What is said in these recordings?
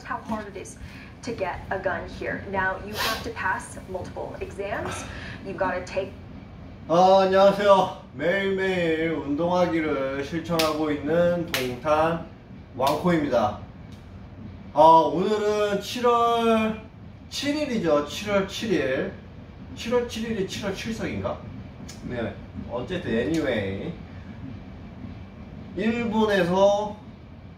how hard it is to get a gun here. Now you have to pass multiple exams. You've got to take. 안녕하세요. 매일매일 운동하기를 실천하고 있는 동탄 왕코입니다. 오늘은 7월 7일이죠. 7월 7일. 7월 7일이 7월 7석인가? 네. 어쨌든 anyway. 일본에서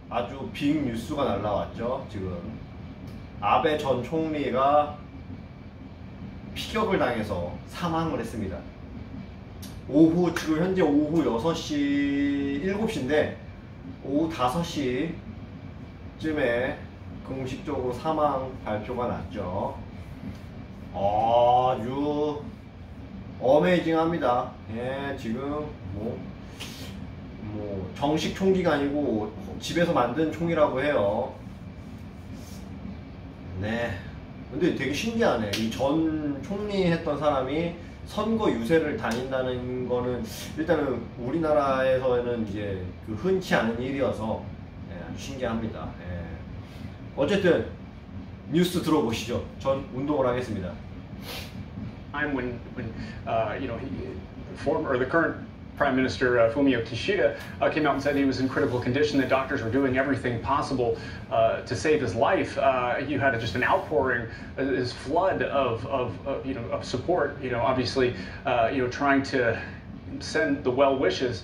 아주 빅 뉴스가 날라왔죠. 지금 아베 전 총리가 피격을 당해서 사망을 했습니다. 지금 현재 오후 6시, 7시인데 오후 5시쯤에 공식적으로 사망 발표가 났죠. 아주 어메이징합니다. 예, 지금 뭐 정식 총기가 아니고 집에서 만든 총이라고 해요. 네. 근데 되게 신기하네. 이 전 총리 했던 사람이 선거 유세를 다닌다는 거는 일단은 우리나라에서는 이제 흔치 않은 일이어서 신기합니다. 어쨌든 뉴스 들어보시죠. 전 운동을 하겠습니다. When the current Prime Minister Fumio Kishida came out and said he was in critical condition, that doctors were doing everything possible to save his life. You had just an outpouring, this flood of support. Obviously, trying to send the well wishes.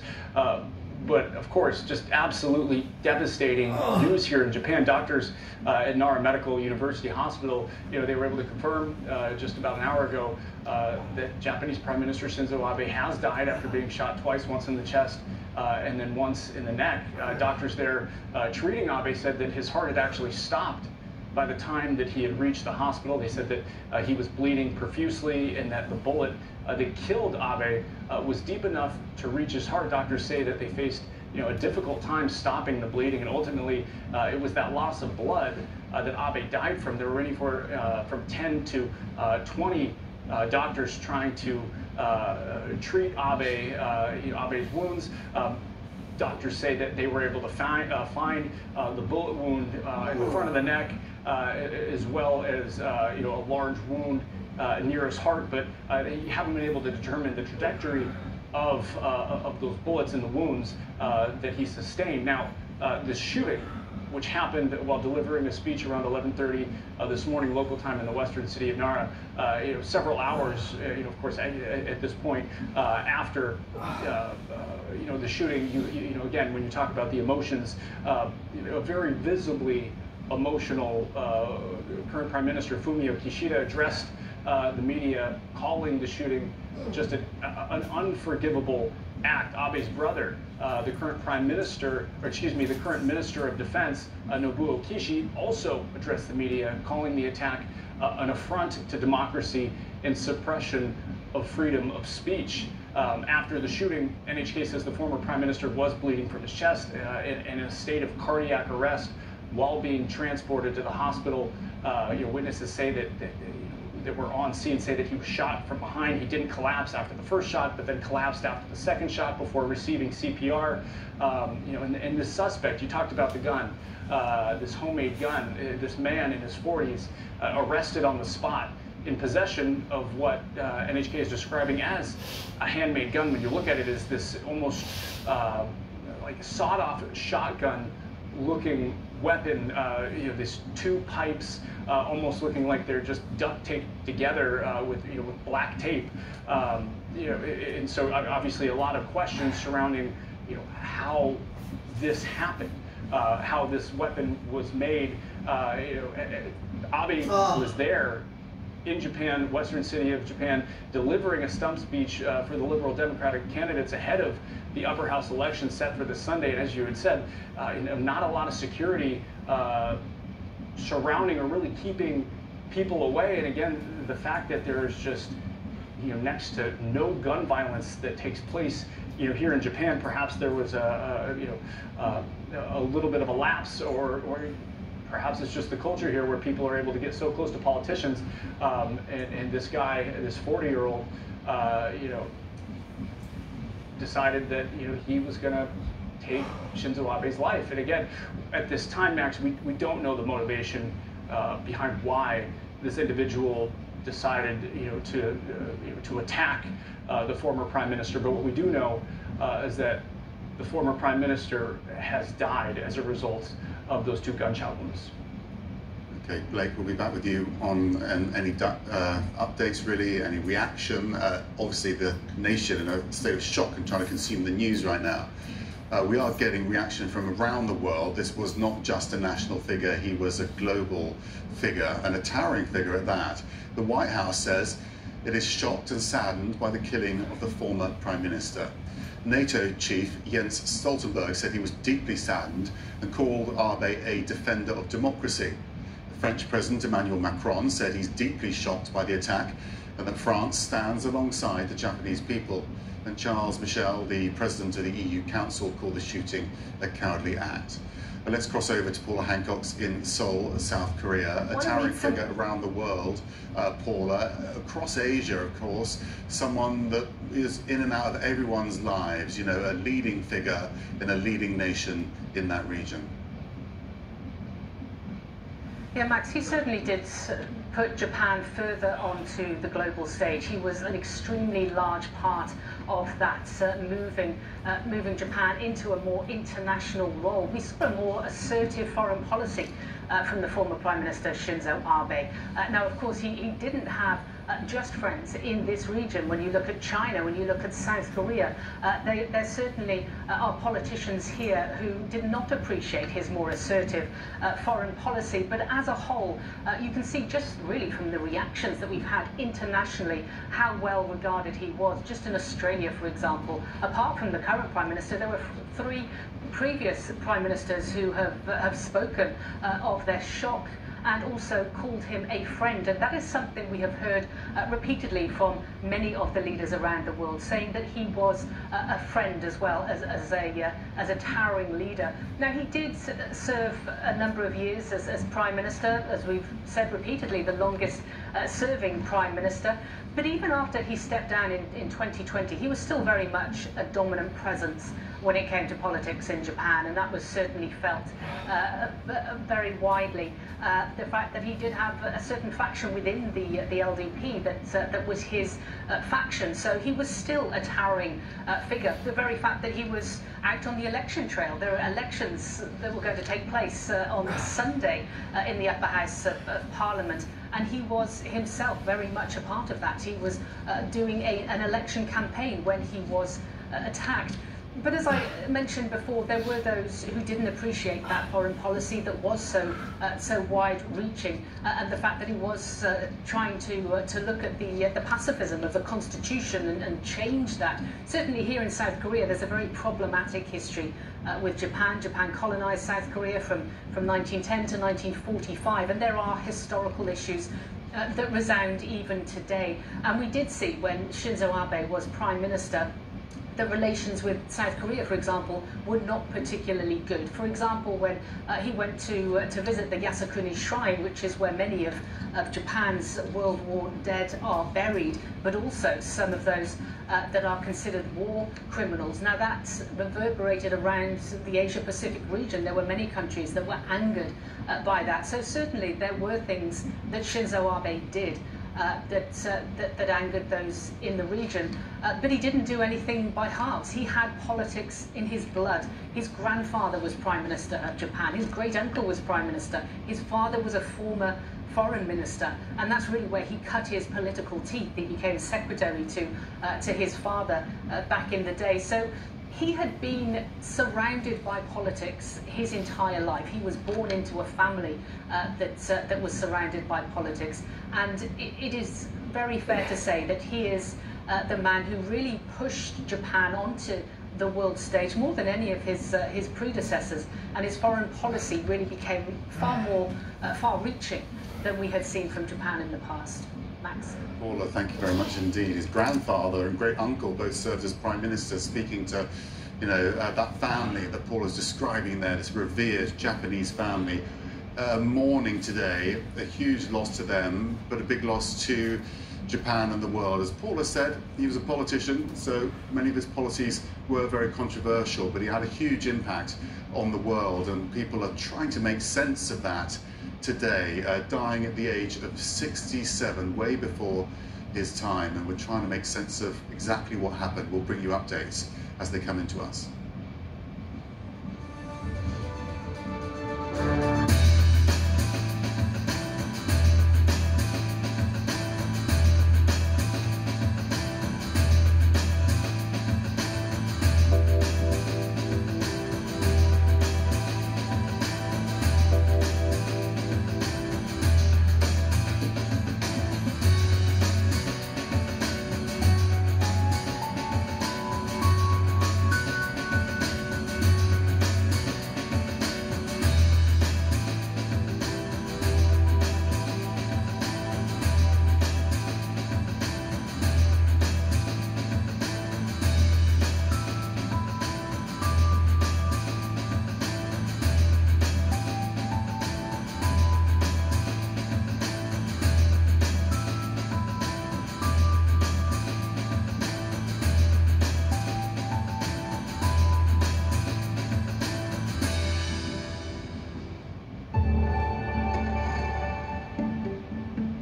But of course, just absolutely devastating news here in Japan. Doctors at Nara Medical University Hospital, they were able to confirm just about an hour ago that Japanese Prime Minister Shinzo Abe has died after being shot twice, once in the chest and then once in the neck. Doctors there treating Abe said that his heart had actually stopped by the time that he had reached the hospital. They said that he was bleeding profusely and that the bullet that killed Abe was deep enough to reach his heart. Doctors say that they faced a difficult time stopping the bleeding, and ultimately it was that loss of blood that Abe died from. There were anywhere from 10 to 20 doctors trying to treat Abe's wounds. Doctors say that they were able to find the bullet wound in the front of the neck, as well as a large wound near his heart, but they haven't been able to determine the trajectory of those bullets and the wounds that he sustained. Now, this shooting, which happened while delivering a speech around 11:30 this morning local time in the western city of Nara, several hours, of course, at this point after the shooting, again, when you talk about the emotions, a very visibly emotional current Prime Minister Fumio Kishida addressed the media, calling the shooting just an unforgivable act. Abe's brother, the current Minister of Defense, Nobuo Kishi, also addressed the media, calling the attack an affront to democracy and suppression of freedom of speech. After the shooting, NHK says the former Prime Minister was bleeding from his chest and in a state of cardiac arrest while being transported to the hospital. Witnesses say that were on scene say that he was shot from behind. He didn't collapse after the first shot, but then collapsed after the second shot before receiving CPR. And this suspect, you talked about the gun, this homemade gun, this man in his 40s, arrested on the spot in possession of what NHK is describing as a handmade gun. When you look at it, as this almost like a sawed-off shotgun looking weapon, these two pipes almost looking like they're just duct taped together with black tape. And so obviously a lot of questions surrounding how this happened, how this weapon was made. Abe was there in Japan, western city of Japan, delivering a stump speech for the Liberal Democratic candidates ahead of the upper house election set for this Sunday. And as you had said, not a lot of security surrounding or really keeping people away. And again, the fact that there's just next to no gun violence that takes place here in Japan. Perhaps there was a little bit of a lapse, or perhaps it's just the culture here where people are able to get so close to politicians. And this guy, this 40-year-old, decided that he was going to take Shinzo Abe's life. And again, at this time, Max, we don't know the motivation behind why this individual decided, to attack the former prime minister. But what we do know is that the former prime minister has died as a result of those 2 gunshot wounds. Okay, Blake, we'll be back with you on any updates, really, any reaction. Obviously, the nation in a state of shock and trying to consume the news right now. We are getting reaction from around the world. This was not just a national figure, he was a global figure, and a towering figure at that. The White House says it is shocked and saddened by the killing of the former Prime Minister. NATO chief Jens Stoltenberg said he was deeply saddened and called Abe a defender of democracy. The French President Emmanuel Macron said he's deeply shocked by the attack and that France stands alongside the Japanese people. And Charles Michel, the President of the EU Council, called the shooting a cowardly act. But let's cross over to Paula Hancock's in Seoul, South Korea, a towering figure around the world, Paula, across Asia, of course, someone that is in and out of everyone's lives, a leading figure in a leading nation in that region. Yeah, Max, he certainly did put Japan further onto the global stage. He was an extremely large part of that moving Japan into a more international role. We saw a more assertive foreign policy from the former Prime Minister Shinzo Abe. Now, of course, he didn't have just friends in this region. When you look at China, when you look at South Korea, there certainly are politicians here who did not appreciate his more assertive foreign policy. But as a whole, you can see just really from the reactions that we've had internationally how well regarded he was. Just in Australia, for example, apart from the current Prime Minister, there were 3 previous Prime Ministers who have spoken of their shock and also called him a friend. And that is something we have heard repeatedly from many of the leaders around the world, saying that he was a friend as well as a towering leader. Now, he did serve a number of years as Prime Minister, as we've said repeatedly, the longest serving Prime Minister. But even after he stepped down in 2020, he was still very much a dominant presence when it came to politics in Japan, and that was certainly felt very widely. The fact that he did have a certain faction within the LDP that was his faction, so he was still a towering figure. The very fact that he was out on the election trail, there are elections that were going to take place on Sunday in the upper house of Parliament, and he was himself very much a part of that. He was doing an election campaign when he was attacked. But as I mentioned before, there were those who didn't appreciate that foreign policy that was so wide-reaching, and the fact that he was trying to look at the pacifism of the constitution and change that. Certainly here in South Korea, there's a very problematic history with Japan. Japan colonized South Korea from 1910 to 1945, and there are historical issues that resound even today. And we did see when Shinzo Abe was Prime Minister, the relations with South Korea, for example, were not particularly good. For example, when he went to visit the Yasukuni Shrine, which is where many of Japan's World War dead are buried, but also some of those that are considered war criminals. Now, that's reverberated around the Asia-Pacific region. There were many countries that were angered by that. So certainly there were things that Shinzo Abe did that angered those in the region. But he didn't do anything by halves. He had politics in his blood. His grandfather was Prime Minister of Japan. His great-uncle was Prime Minister. His father was a former foreign minister, and that's really where he cut his political teeth. He became secretary to his father back in the day. So he had been surrounded by politics his entire life. He was born into a family that was surrounded by politics, and it is very fair to say that he is the man who really pushed Japan onto the world stage more than any of his predecessors, and his foreign policy really became far more far-reaching than we had seen from Japan in the past. Max. Paula, thank you very much indeed. His grandfather and great-uncle both served as Prime Minister, speaking to that family that Paula's describing there, this revered Japanese family. mourning today, a huge loss to them, but a big loss to Japan and the world. As Paul has said, he was a politician, so many of his policies were very controversial, but he had a huge impact on the world, and people are trying to make sense of that today, dying at the age of 67, way before his time, and we're trying to make sense of exactly what happened. We'll bring you updates as they come into us.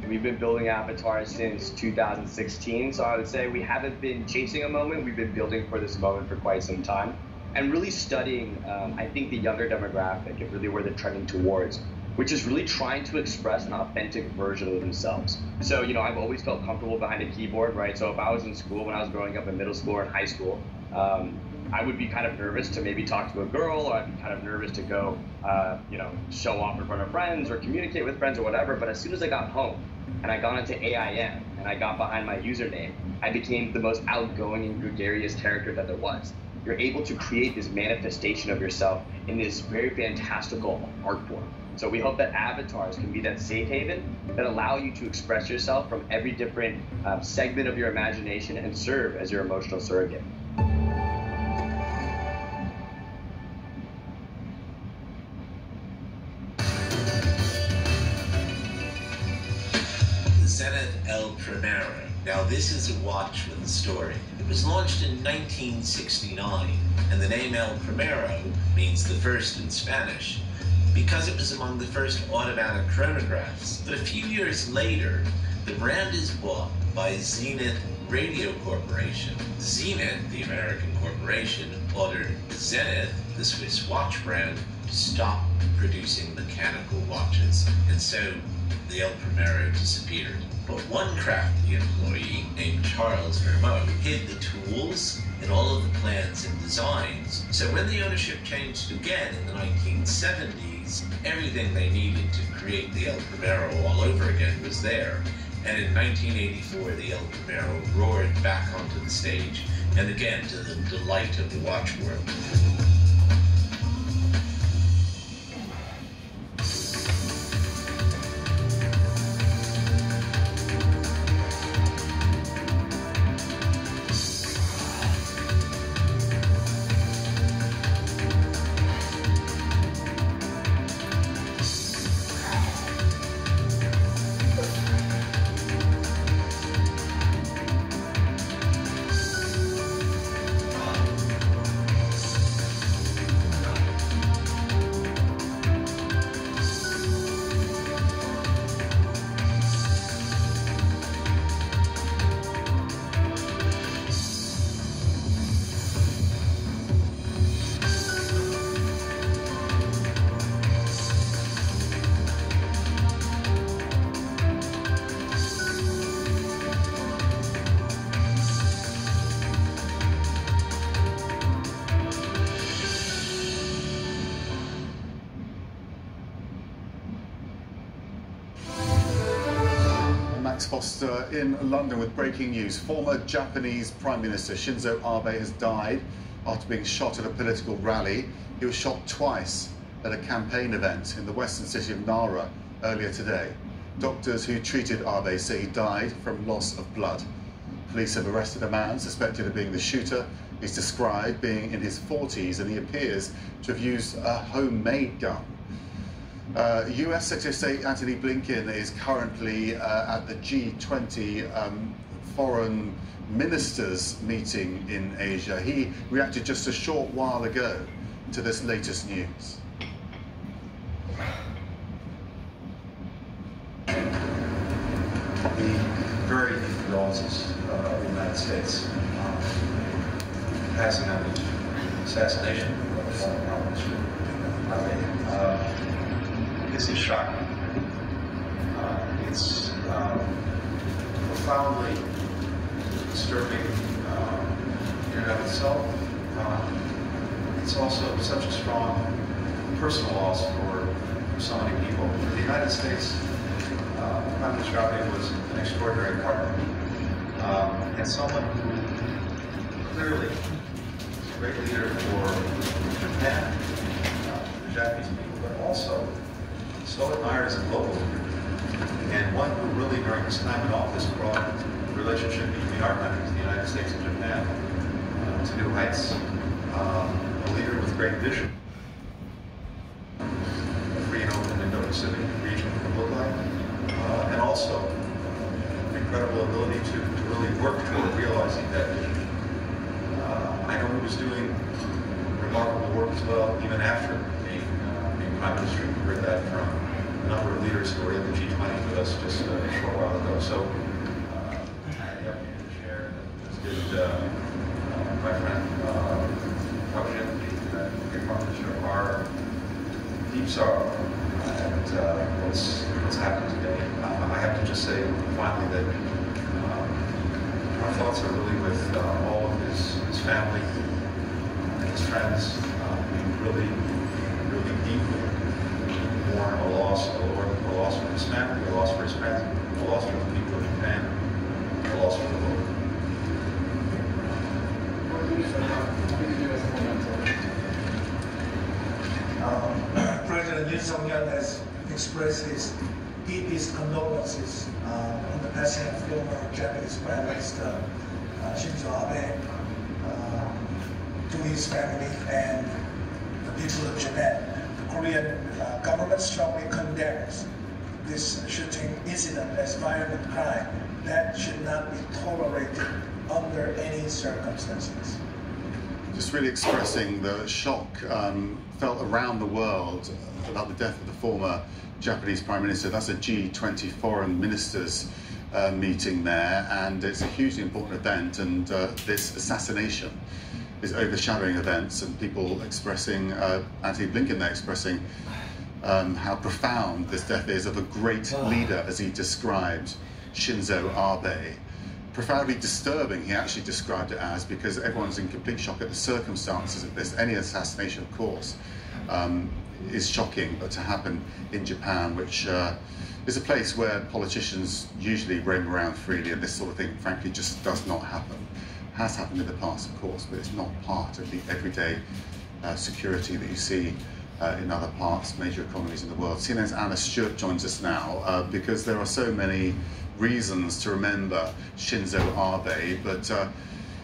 We've been building avatars since 2016, so I would say we haven't been chasing a moment. We've been building for this moment for quite some time, and really studying, I think, the younger demographic and really where they're trending towards, which is really trying to express an authentic version of themselves. So, you know, I've always felt comfortable behind a keyboard, right? So if I was in school, when I was growing up in middle school or in high school, I would be kind of nervous to maybe talk to a girl, or I'd be kind of nervous to go, you know, show off in front of friends or communicate with friends or whatever. But as soon as I got home and I got into AIM and I got behind my username, I became the most outgoing and gregarious character that there was. You're able to create this manifestation of yourself in this very fantastical art form. So we hope that avatars can be that safe haven that allow you to express yourself from every different segment of your imagination and serve as your emotional surrogate. Zenith El Primero. Now this is a watch with a story. It was launched in 1969, and the name El Primero means the first in Spanish, because it was among the first automatic chronographs. But a few years later, the brand is bought by Zenith Radio Corporation. Zenith, the American corporation, ordered Zenith, the Swiss watch brand, to stop producing mechanical watches, and so the El Primero disappeared. But one crafty employee named Charles Vermeau hid the tools and all of the plans and designs. So when the ownership changed again in the 1970s, everything they needed to create the El Primero all over again was there. And in 1984, the El Primero roared back onto the stage, and again to the delight of the watch world. Foster in London with breaking news. Former Japanese Prime Minister Shinzo Abe has died after being shot at a political rally. He was shot twice at a campaign event in the western city of Nara earlier today. Doctors who treated Abe say he died from loss of blood. Police have arrested a man suspected of being the shooter. He's described being in his 40s, and he appears to have used a homemade gun. US Secretary of State Antony Blinken is currently at the G20 foreign ministers meeting in Asia. He reacted just a short while ago to this latest news. The very deep condolences of the United States passing on the assassination of the former Prime Minister. This is shocking. It's profoundly disturbing in and of itself. It's also such a strong personal loss for so many people. For the United States, Prime Minister Abe was an extraordinary partner and someone who clearly is a great leader for Japan, the Japanese people, but also so admired as a global leader, and one who really, during his time in office, brought the relationship between our countries, the United States and Japan, to new heights. A leader with great vision. A free and open Indo-Pacific region would look like, and also an incredible ability to really work toward realizing that vision. I know he was doing remarkable work as well, even after being Prime Minister. We heard that from a number of leaders who were at the G20 with us just a short while ago. So I have to share, as did my friend Prime Minister, our deep sorrow at what's happened today. I have to just say finally that our thoughts are really with all of his family and his friends. We really deeply mourn a loss for his family, a loss for his friends, a loss for the people of Japan, a loss for the world. President Yoon Suk-yeol has expressed his deepest condolences on the passing of former Japanese Prime Minister Shinzo Abe, to his family and the people of Japan. The Korean government strongly condemns this shooting incident as violent crime that should not be tolerated under any circumstances. Just really expressing the shock felt around the world about the death of the former Japanese Prime Minister. That's a G20 foreign ministers meeting there, and it's a hugely important event, and this assassination is overshadowing events, and people expressing, Antony Blinken there expressing how profound this death is of a great leader, as he described Shinzo Abe. Profoundly disturbing, he actually described it as, because everyone's in complete shock at the circumstances of this. Any assassination, of course, is shocking, but to happen in Japan, which is a place where politicians usually roam around freely, and this sort of thing, frankly, just does not happen. Has happened in the past, of course, but it's not part of the everyday security that you see in other parts, major economies in the world. CNN's Anna Stewart joins us now because there are so many reasons to remember Shinzo Abe, but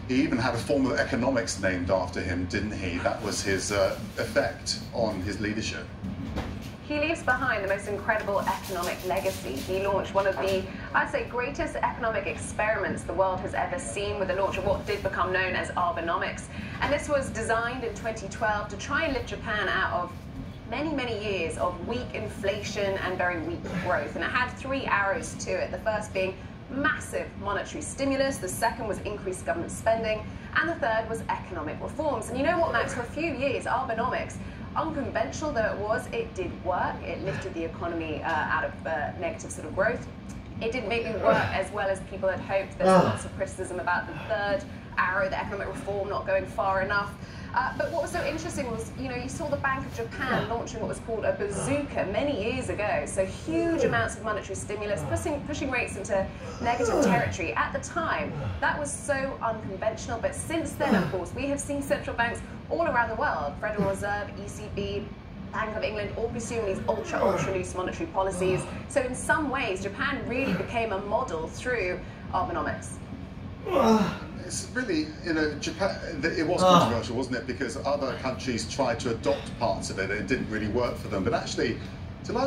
he even had a form of economics named after him, didn't he? That was his effect on his leadership. He leaves behind the most incredible economic legacy. He launched one of the, I'd say, greatest economic experiments the world has ever seen, with the launch of what did become known as Abenomics. And this was designed in 2012 to try and lift Japan out of many, many years of weak inflation and very weak growth. And it had three arrows to it. The first being massive monetary stimulus, the second was increased government spending, and the third was economic reforms. And you know what, Max, for a few years, Abenomics, unconventional though it was, it did work. It lifted the economy out of negative sort of growth. It didn't maybe work as well as people had hoped. There's lots of criticism about the third arrow, the economic reform not going far enough. But what was so interesting was, you know, you saw the Bank of Japan launching what was called a bazooka many years ago. So huge amounts of monetary stimulus, pushing rates into negative territory. At the time, that was so unconventional. But since then, of course, we have seen central banks all around the world, Federal Reserve, ECB, Bank of England, all pursuing these ultra loose monetary policies. So in some ways, Japan really became a model through Abenomics. It's really, you know, Japan, it was controversial, wasn't it? Because other countries tried to adopt parts of it and it didn't really work for them. But actually, to large